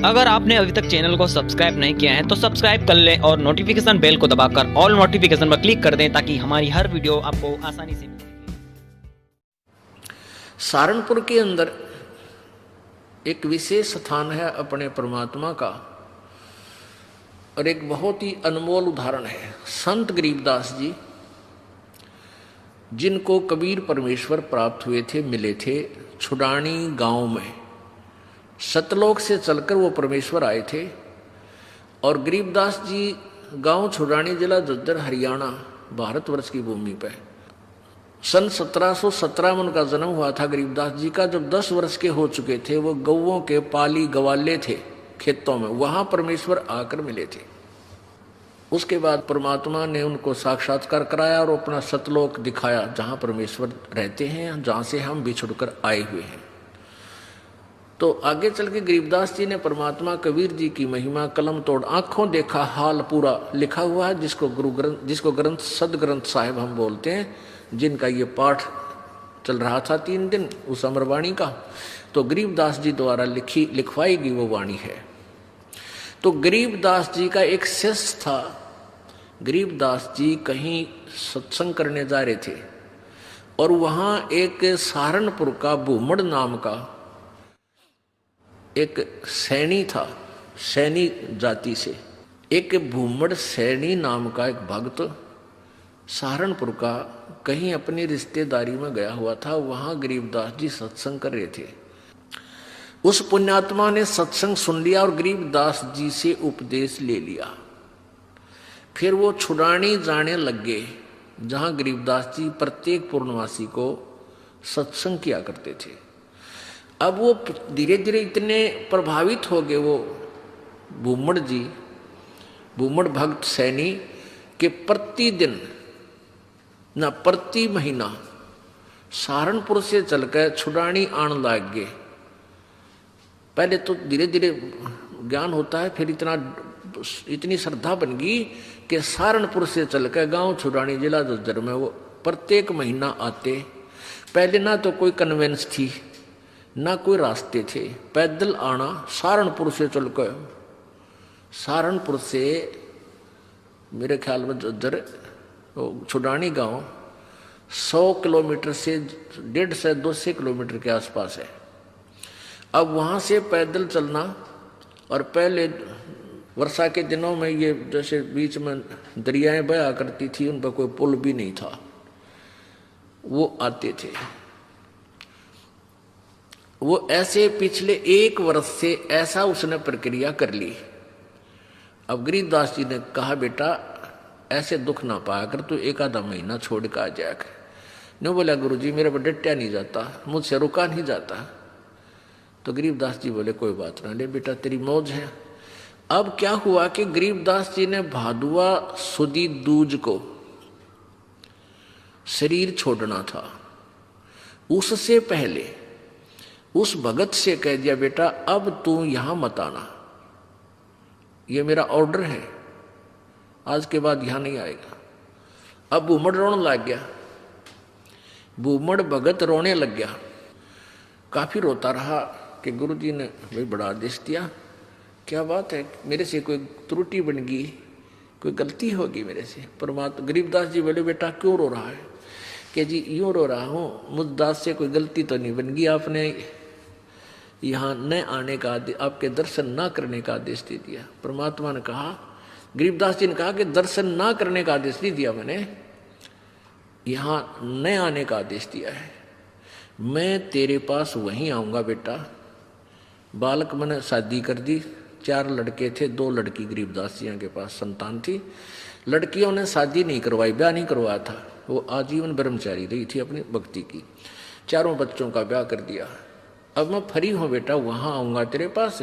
अगर आपने अभी तक चैनल को सब्सक्राइब नहीं किया है तो सब्सक्राइब कर लें और नोटिफिकेशन बेल को दबाकर ऑल नोटिफिकेशन पर क्लिक कर दें ताकि हमारी हर वीडियो आपको आसानी से मिल सके। सहारनपुर के अंदर एक विशेष स्थान है अपने परमात्मा का और एक बहुत ही अनमोल उदाहरण है संत गरीबदास जी, जिनको कबीर परमेश्वर प्राप्त हुए थे, मिले थे छुडानी गांव में। सतलोक से चलकर वो परमेश्वर आए थे और गरीबदास जी गांव छुडानी, जिला झज्जर, हरियाणा, भारतवर्ष की भूमि पर सन 1717 में उनका जन्म हुआ था। गरीबदास जी का जब 10 वर्ष के हो चुके थे, वो गौओं के पाली गवाले थे खेतों में, वहां परमेश्वर आकर मिले थे। उसके बाद परमात्मा ने उनको साक्षात्कार कराया और अपना सतलोक दिखाया, जहां परमेश्वर रहते हैं, जहां से हम बिछुड़कर आए हुए हैं। तो आगे चल के गरीबदास जी ने परमात्मा कबीर जी की महिमा कलम तोड़ आंखों देखा हाल पूरा लिखा हुआ है, जिसको ग्रंथ सदग्रंथ साहिब हम बोलते हैं, जिनका ये पाठ चल रहा था 3 दिन उस अमरवाणी का। तो गरीबदास जी द्वारा लिखवाई गई वो वाणी है। तो गरीबदास जी का एक शिष्य था। गरीबदास जी कहीं सत्संग करने जा रहे थे और वहां एक सहारनपुर का भूमड़ नाम का एक सैनी था, सैनी जाति से एक भूमड़ सैनी नाम का एक भक्त सहारनपुर का कहीं अपनी रिश्तेदारी में गया हुआ था। वहां गरीबदास जी सत्संग कर रहे थे। उस पुण्यात्मा ने सत्संग सुन लिया और गरीबदास जी से उपदेश ले लिया। फिर वो छुडानी जाने लग गए, जहां गरीबदास जी प्रत्येक पूर्णवासी को सत्संग किया करते थे। अब वो धीरे धीरे इतने प्रभावित हो गए वो भूमड़ जी, भूमड़ भक्त सैनी, के प्रतिदिन ना प्रति महीना सहारनपुर से चलकर छुडानी आने लग गए। पहले तो धीरे धीरे ज्ञान होता है, फिर इतनी श्रद्धा बन गई कि सहारनपुर से चलकर गांव छुडानी, जिला झज्जर में वो प्रत्येक महीना आते। पहले ना तो कोई कन्वेंस थी, ना कोई रास्ते थे, पैदल आना सहारनपुर से चलकर। सहारनपुर से मेरे ख्याल में झज्जर छुडानी गांव 100 किलोमीटर से 150 से 200 किलोमीटर के आसपास है। अब वहां से पैदल चलना, और पहले वर्षा के दिनों में ये जैसे बीच में दरियाएं बहा करती थी, उन पर कोई पुल भी नहीं था, वो आते थे। वो ऐसे पिछले 1 वर्ष से ऐसा उसने प्रक्रिया कर ली। अब गरीबदास जी ने कहा, बेटा ऐसे दुख ना पाया कर, तू 1 आधा महीना छोड़ कर आ जाकर। नहीं बोला, गुरुजी मेरे पर डटा नहीं जाता, मुझसे रुका नहीं जाता। तो गरीबदास जी बोले, कोई बात ना, ले बेटा तेरी मौज है। अब क्या हुआ कि गरीबदास जी ने भादुआ सुदी दूज को शरीर छोड़ना था। उससे पहले उस भगत से कह दिया, बेटा अब तू यहां मत आना, ये मेरा ऑर्डर है, आज के बाद यहां नहीं आएगा। अब भूमड़ रोने लग गया, भूमड़ भगत रोने लग गया। काफी रोता रहा कि गुरुजी ने भाई बड़ा आदेश दिया, क्या बात है, मेरे से कोई त्रुटि बन गई, कोई गलती होगी मेरे से। परमात्मा गरीबदास जी बोले, बेटा क्यों रो रहा है? कि जी यूं रो रहा हूं, मुझदास से कोई गलती तो नहीं बन गई, आपने यहाँ न आने का, आपके दर्शन ना करने का आदेश दे दिया। परमात्मा ने कहा, गरीबदास जी ने कहा कि दर्शन ना करने का आदेश नहीं दिया मैंने, यहाँ न आने का आदेश दिया है। मैं तेरे पास वहीं आऊंगा बेटा। बालक मैंने शादी कर दी, 4 लड़के थे, 2 लड़की गरीबदास जी के पास संतान थी। लड़कियों ने शादी नहीं करवाई, ब्याह नहीं करवाया था, वो आजीवन ब्रह्मचारी रही थी अपनी भक्ति की। 4 बच्चों का ब्याह कर दिया। अब मैं फ्री हूं बेटा, वहां आऊंगा तेरे पास,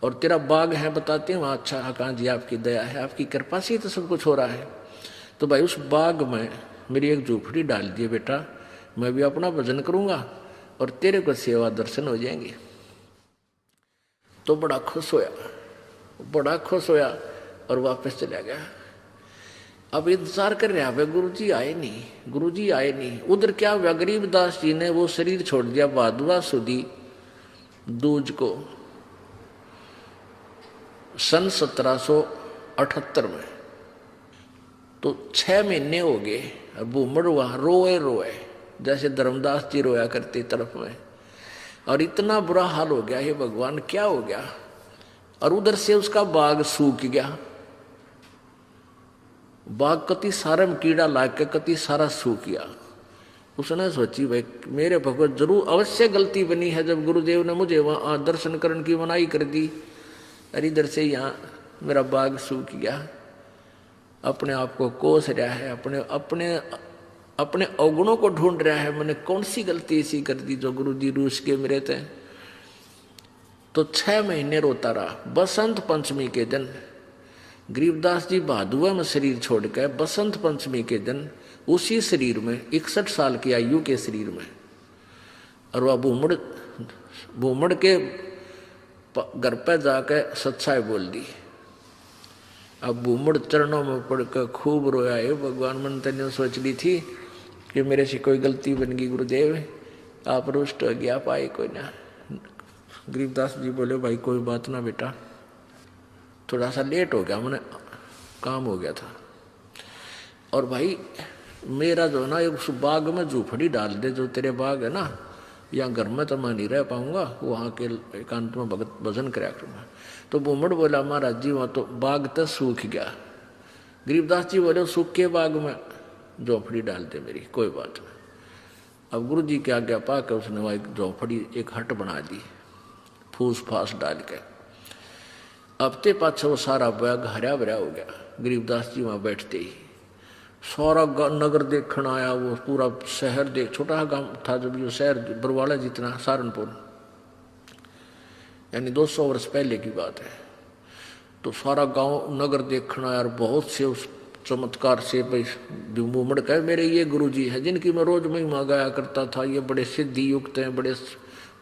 और तेरा बाग है बताते हैं वहां। अच्छा कहाँ जी, आपकी दया है, आपकी कृपा से ही तो सब कुछ हो रहा है। तो भाई उस बाग में मेरी एक झोपड़ी डाल दिए बेटा, मैं भी अपना भजन करूंगा और तेरे को सेवा दर्शन हो जाएंगे। तो बड़ा खुश होया और वापस चला गया। अब इंतजार कर रहा है, गुरुजी आए नहीं। उधर क्या हुआ, गरीबदास जी ने वो शरीर छोड़ दिया भादुआ सुदी दूज को। सन 1778 में। तो 6 महीने हो गए, भूमड़ वहां रोए रोए जैसे धर्मदास जी रोया करते तरफ में, और इतना बुरा हाल हो गया, हे भगवान क्या हो गया। और उधर से उसका बाग सूख गया, बाग कति सारे में कीड़ा लाग के कति सारा सूख गया। उसने सोची भाई मेरे भगवत जरूर अवश्य गलती बनी है, जब गुरुदेव ने मुझे वहां दर्शन करने की मनाही कर दी, और इधर से यहाँ मेरा बाग सूख गया। अपने आप को कोस रहा है, अपने अपने अपने अवगुणों को ढूंढ रहा है, मैंने कौन सी गलती ऐसी कर दी जो गुरु जी रूस के मेरे थे। तो 6 महीने रोता रहा। बसंत पंचमी के दिन गरीबदास जी भादुआ में शरीर छोड़ के बसंत पंचमी के दिन उसी शरीर में 61 साल की आयु के शरीर में, और वह भूमड़ के घर पर जाकर सच्चाई बोल दी। अब भूमड़ चरणों में पड़कर खूब रोया, है भगवान मन तेने सोच ली थी कि मेरे से कोई गलती बन गई गुरुदेव, आप रुष्ट हो गया पाए कोई ना। गरीबदास जी बोले भाई कोई बात ना बेटा, थोड़ा सा लेट हो गया, मैंने काम हो गया था। और भाई मेरा जो ना उस बाग में झूपड़ी डाल दे, जो तेरे बाग है ना, या घर में तो मैं नहीं रह पाऊंगा, वहाँ के एकांत में भगत भजन कराया करूँगा। तो भूमड़ बोला महाराज जी वहाँ तो बाग तो सूख गया। गरीबदास जी बोले सूख के बाग में झोपड़ी डाल दे मेरी, कोई बात नहीं। अब गुरु जी की आज्ञा पा के उसने वहाँ एक झोपड़ी एक हट बना दी फूस फास डाल के। हफ्ते पाछे वो सारा बाग हरा भरा हो गया। गरीबदास जी वहाँ बैठते ही सारा नगर देखने आया, वो पूरा शहर देख, छोटा गांव था जब जो शहर बरवाला जितना, सहारनपुर, यानी 200 वर्ष पहले की बात है। तो सारा गांव नगर देखना यार, बहुत से उस चमत्कार से भाई भूमड़ कहे मेरे ये गुरुजी हैं जिनकी मैं रोज महिमा गाया करता था, ये बड़े सिद्धि युक्त हैं, बड़े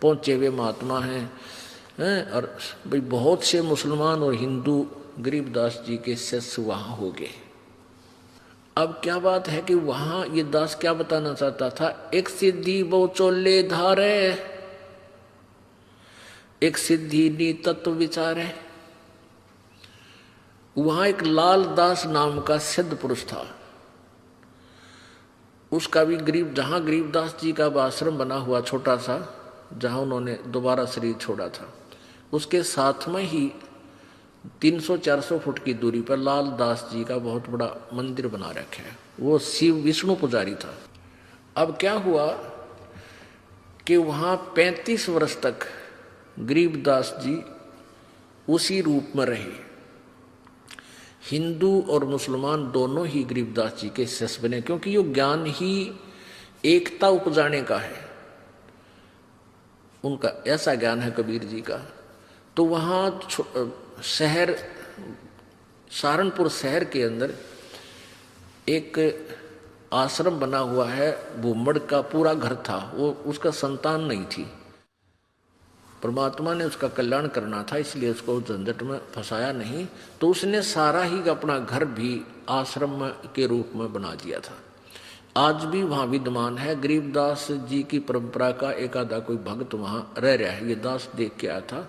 पहुंचे हुए महात्मा हैं। और भाई बहुत से मुसलमान और हिंदू गरीबदास जी के शिष्य वहां हो गए। अब क्या बात है कि वहां ये दास क्या बताना चाहता था, एक सिद्धि वो चोले धारे, एक सिद्धि नी तत्व विचारे। वहां एक लाल दास नाम का सिद्ध पुरुष था, उसका भी जहां गरीबदास जी का आश्रम बना हुआ छोटा सा, जहां उन्होंने दोबारा शरीर छोड़ा था, उसके साथ में ही 300-400 फुट की दूरी पर लाल दास जी का बहुत बड़ा मंदिर बना रखा है। वो शिव विष्णु पुजारी था। अब क्या हुआ कि वहां 35 वर्ष तक गरीबदास जी उसी रूप में रहे। हिंदू और मुसलमान दोनों ही गरीबदास जी के शिष्य बने, क्योंकि ये ज्ञान ही एकता उपजाने का है, उनका ऐसा ज्ञान है कबीर जी का। तो वहाँ शहर सहारनपुर शहर के अंदर एक आश्रम बना हुआ है, भूमड़ का पूरा घर था, वो उसका संतान नहीं थी। परमात्मा ने उसका कल्याण करना था, इसलिए उसको झंझट में फंसाया नहीं, तो उसने सारा ही अपना घर भी आश्रम के रूप में बना दिया था। आज भी वहाँ विद्यमान है। गरीबदास जी की परंपरा का एक आधा कोई भक्त वहाँ रह रहा है, ये दास देख के आया था।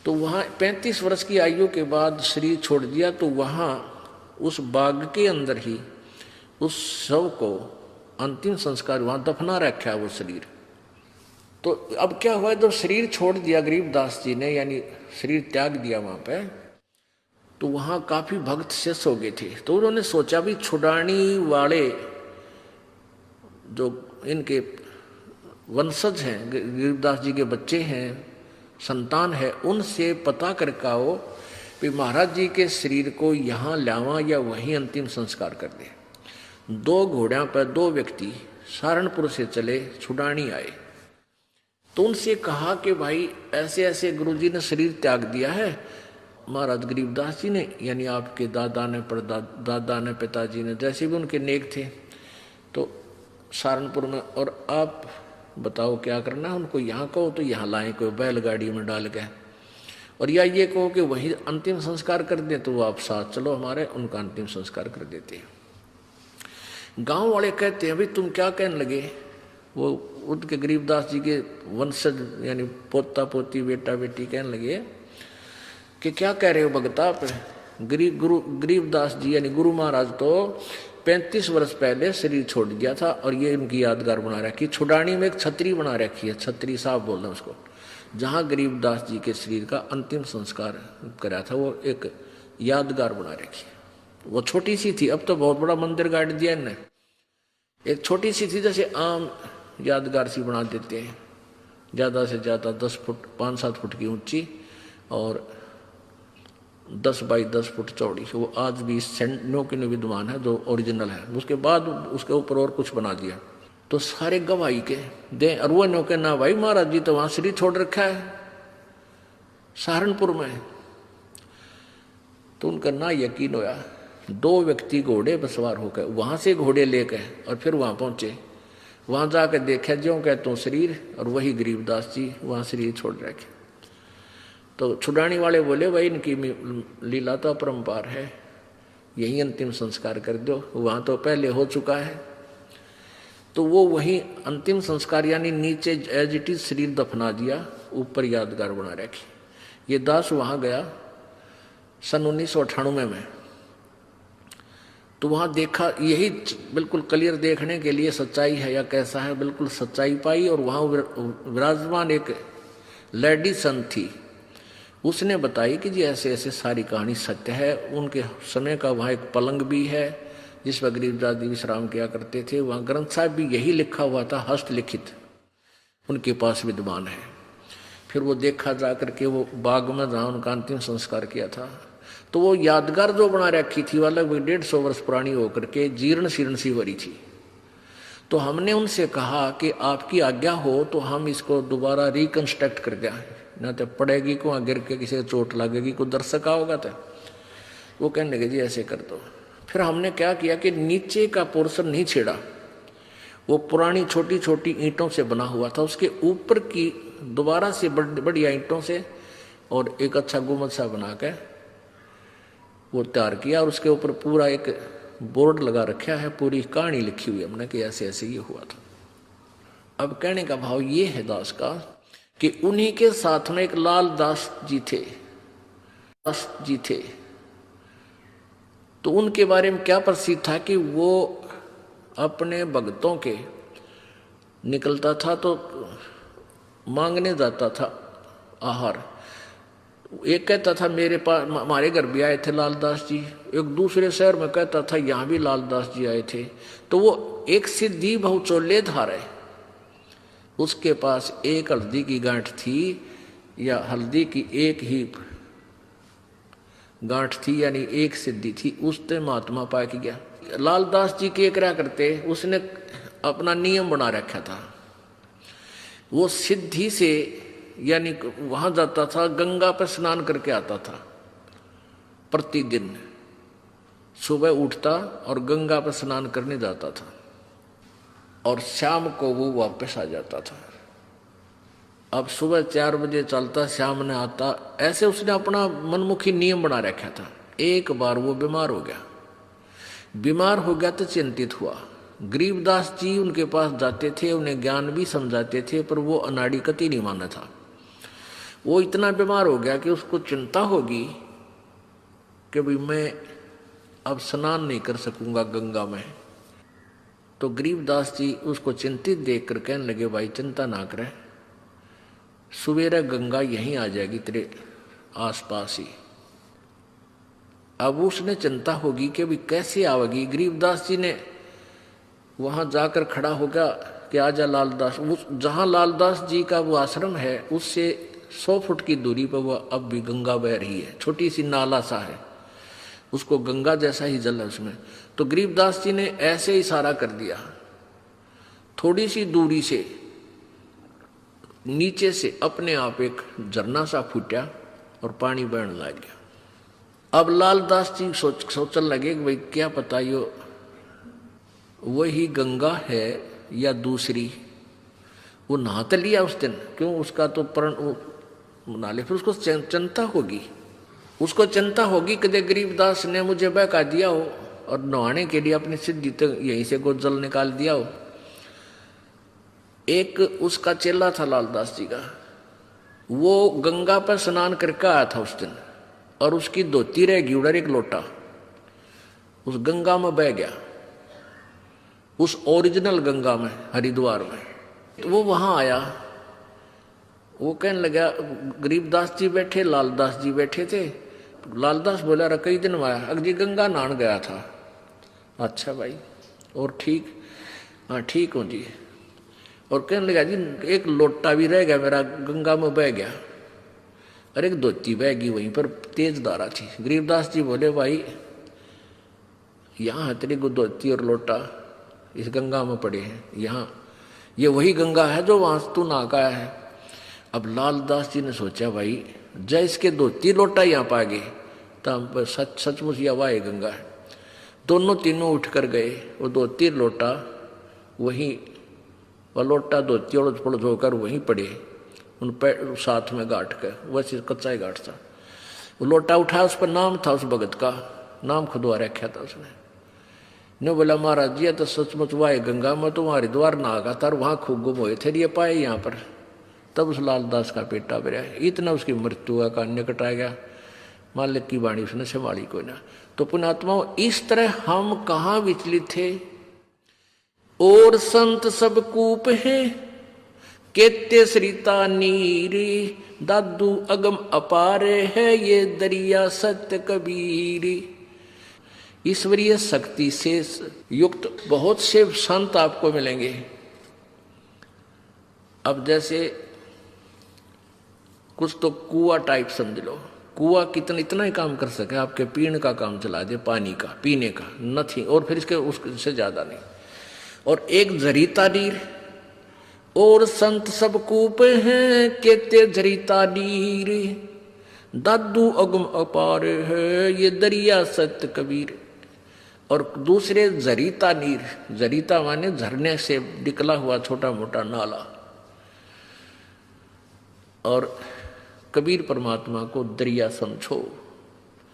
तो वहाँ 35 वर्ष की आयु के बाद शरीर छोड़ दिया, तो वहाँ उस बाग के अंदर ही उस शव को अंतिम संस्कार वहाँ दफना रखा है वो शरीर। तो अब क्या हुआ, जब शरीर छोड़ दिया गरीबदास जी ने, यानी शरीर त्याग दिया वहाँ पे, तो वहाँ काफी भक्त शेष हो गए थे। तो उन्होंने सोचा भी छुड़ानी वाले जो इनके वंशज हैं, गरीबदास जी के बच्चे हैं, संतान है, उनसे पता करके आओ कि महाराज जी के शरीर को यहाँ लावा या वहीं अंतिम संस्कार कर दे। 2 घोड़ों पर 2 व्यक्ति सहारनपुर से चले, छुड़ानी आए। तो उनसे कहा कि भाई ऐसे ऐसे गुरुजी ने शरीर त्याग दिया है, महाराज गरीबदास जी ने, यानी आपके दादा ने, दादा ने, पिताजी ने, जैसे भी उनके नेक थे, तो सहारनपुर में, और आप बताओ क्या करना है। उनको यहाँ कहो तो यहाँ लाएं कोई बैलगाड़ी में डाल के, और या ये कहो कि वही अंतिम संस्कार कर दें, तो वो आप साथ चलो हमारे, उनका अंतिम संस्कार कर देते हैं। गांव वाले कहते हैं भाई तुम क्या कहने लगे, वो उनके गरीबदास जी के वंशज यानी पोता पोती बेटा बेटी कहने लगे कि क्या कह रहे हो भगता आप? गरीबदास जी यानी गुरु महाराज तो 35 वर्ष पहले शरीर छोड़ दिया था और ये इनकी यादगार बना रखी। छुडानी में एक छतरी बना रखी है, छतरी साहब बोल रहे हैं उसको, जहां गरीबदास जी के शरीर का अंतिम संस्कार कराया था, वो एक यादगार बना रखी है। वो छोटी सी थी, अब तो बहुत बड़ा मंदिर गाड़ दिया इन्हें। एक छोटी सी थी, जैसे आम यादगार सी बना देते हैं, ज़्यादा से ज़्यादा 10 फुट 5-7 फुट की ऊंची और 10 बाई 10 फुट चौड़ी। वो आज भी नो की विद्यमान है, जो ओरिजिनल है। उसके बाद उसके ऊपर और कुछ बना दिया। तो सारे गवाही के दे, और वो नो के ना भाई महाराज जी तो वहां शरीर छोड़ रखा है सहारनपुर में। तो उनका ना यकीन होया। 2 व्यक्ति घोड़े पर सवार होकर वहां से घोड़े लेकर और फिर वहां पहुंचे। वहां जाकर देखा ज्यों कहते शरीर, और वही गरीबदास जी वहां शरीर छोड़ रखे। तो छुड़ानी वाले बोले भाई इनकी लीला तो अपरंपार है, यही अंतिम संस्कार कर दो, वहां तो पहले हो चुका है। तो वो वही अंतिम संस्कार यानी नीचे एज इट इज शरीर दफना दिया, ऊपर यादगार बना रखी। ये दास वहां गया सन 1998 में। तो वहां देखा, यही बिल्कुल क्लियर देखने के लिए सच्चाई है या कैसा है, बिल्कुल सच्चाई पाई। और वहां विराजमान एक लेडी संत थी, उसने बताई कि जी ऐसे ऐसे सारी कहानी सत्य है। उनके समय का वहाँ एक पलंग भी है जिस पर गरीबदास जी विश्राम किया करते थे। वहाँ ग्रंथ साहब भी यही लिखा हुआ था, हस्तलिखित उनके पास विद्यमान है। फिर वो देखा जा करके वो बाग में जहाँ उनका अंतिम संस्कार किया था। तो वो यादगार जो बना रखी थी वो लगभग 150 वर्ष पुरानी होकर के जीर्ण शीर्ण सी भरी थी। तो हमने उनसे कहा कि आपकी आज्ञा हो तो हम इसको दोबारा रिकंस्ट्रक्ट कर दें, ना तो पड़ेगी को गिर के किसी को चोट लगेगी, कोई दर्शक आओगा तो। वो कहने लगे जी ऐसे कर दो। फिर हमने क्या किया कि नीचे का पोर्शन नहीं छेड़ा, वो पुरानी छोटी छोटी ईंटों से बना हुआ था, उसके ऊपर की दोबारा से बढ़िया ईंटों से और एक अच्छा गुम्बद सा बना के वो तैयार किया। और उसके ऊपर पूरा एक बोर्ड लगा रखा है, पूरी कहानी लिखी हुई हमने कि ऐसे ऐसे ये हुआ था। अब कहने का भाव ये है दास का कि उन्हीं के साथ में एक लाल दास जी थे। तो उनके बारे में क्या प्रसिद्ध था कि वो अपने भक्तों के निकलता था तो मांगने जाता था आहार। एक कहता था मेरे पास हमारे घर भी आए थे लालदास जी, एक दूसरे शहर में कहता था यहाँ भी लालदास जी आए थे। तो वो एक सिद्धि बहुचोले धारे, उसके पास एक हल्दी की गांठ थी या हल्दी की एक ही गांठ थी, यानी एक सिद्धि थी, उसने महात्मा पा के गया। लालदास जी के क्या करते, उसने अपना नियम बना रखा था। वो सिद्धि से यानी वहां जाता था, गंगा पर स्नान करके आता था प्रतिदिन। सुबह उठता और गंगा पर स्नान करने जाता था और शाम को वो वापस आ जाता था। अब सुबह 4 बजे चलता, शाम ने आता, ऐसे उसने अपना मनमुखी नियम बना रखा था। एक बार वो बीमार हो गया तो चिंतित हुआ। गरीबदास जी उनके पास जाते थे, उन्हें ज्ञान भी समझाते थे, पर वो अनाड़ी कति नहीं माना था। वो इतना बीमार हो गया कि उसको चिंता होगी कि भाई मैं अब स्नान नहीं कर सकूंगा गंगा में। तो गरीबदास जी उसको चिंतित देखकर कहने लगे भाई चिंता ना करे, सवेरे गंगा यहीं आ जाएगी तेरे आसपास ही। अब उसने चिंता होगी कि भाई कैसे आवेगी। गरीबदास जी ने वहां जाकर खड़ा होगा कि आजा लालदास। जहां लालदास जी का वो आश्रम है उससे 100 फुट की दूरी पर वो अब भी गंगा बह रही है, छोटी सी नाला सा है, उसको गंगा जैसा ही जल है उसमें। तो गरीबदास जी ने ऐसे इशारा कर दिया, थोड़ी सी दूरी से नीचे से अपने आप एक झरना सा फूटा और पानी बहने लग गया। अब लालदास जी सोचने लगे कि भाई क्या पता यो वही गंगा है या दूसरी। वो नहा तो लिया उस दिन, क्यों उसका तो प्रण नहा ले, फिर उसको चिंता होगी, उसको चिंता होगी कि गरीबदास ने मुझे बहका दिया हो और नहाने के लिए अपनी सिद्धि तो यहीं से को जल निकाल दिया हो। एक उसका चेला था लालदास जी का, वो गंगा पर स्नान करके आया था उस दिन, और उसकी धोती रहेगी उधर एक लोटा उस गंगा में बह गया, उस ओरिजिनल गंगा में, हरिद्वार में। तो वो वहां आया, वो कहने लगा, गरीबदास जी बैठे, लालदास जी बैठे थे। लालदास बोला, रहा कई दिन में आया, अगजी गंगा नहान गया था। अच्छा भाई, और ठीक? हाँ ठीक हूँ जी। और कहने लगा, जी एक लोटा भी रह गया मेरा, गंगा में बह गया, और एक धोती बह गई वहीं पर, तेज धारा थी। गरीबदास जी बोले, भाई यहाँ है तेरी धोती और लोटा, इस गंगा में पड़े हैं, यहाँ ये वही गंगा है जो वहां तू नहा का है। अब लालदास जी ने सोचा, भाई जय इसके धोती लोटा यहाँ पा गए तो सचमुच या वाह गंगा है। दोनों तीनों उठ कर गए, वो धोती लोटा वहीं, वह लोटा धोती उड़द पुड़द होकर वहीं पड़े, उन पैर साथ में गांठ कर, वैसे कच्चा ही गांठ था। वो लोटा उठाया, उस पर नाम था उस भगत का, नाम खुदवा रखा था उसने। ने बोला, महाराज जी तो सचमुच वाह गंगा में तो वहां हरिद्वार नहा था, वहां खूब गुम हुए थे, ये पाए यहाँ पर। तब उस लालदास का पेटा भरा, इतना उसकी मृत्यु का निकट आ गया। मालिक की वाणी उसने संभाली कोई ना। तो पुण्यात्माओं, इस तरह हम कहाँ विचलित थे। और संत सब कूप हैं, केते सरिता नीरी, दादू अगम अपारे है, ये दरिया सत्य कबीरी। ईश्वरीय शक्ति से युक्त बहुत से संत आपको मिलेंगे। अब जैसे कुछ तो कुआ टाइप समझ लो, कुआ इतना ही काम कर सके, आपके पीने का काम चला दे, पानी का, पीने का, नथिंग, और फिर इसके उससे ज्यादा नहीं। और एक जरीता नीर, और संत सब कूप हैं, केते जरीता नीर, दादू अगम अपार है, ये दरिया सत्य कबीर। और दूसरे जरीता नीर, जरीता माने झरने से निकला हुआ छोटा मोटा नाला। और कबीर परमात्मा को दरिया समझो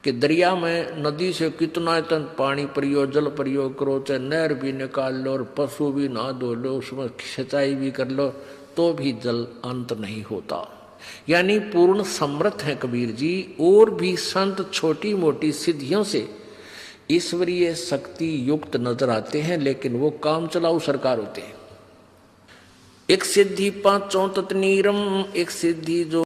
कि दरिया में नदी से कितना इतना पानी परियो, जल प्रयोग करो, चाहे नहर भी निकाल लो और पशु भी नहा धो लो, उसमें सिंचाई भी कर लो, तो भी जल अंत नहीं होता। यानी पूर्ण समर्थ है कबीर जी। और भी संत छोटी मोटी सिद्धियों से ईश्वरीय शक्ति युक्त नजर आते हैं, लेकिन वो काम चलाऊ सरकार होते हैं। एक सिद्धि पांचों तत्नीरम, एक सिद्धि जो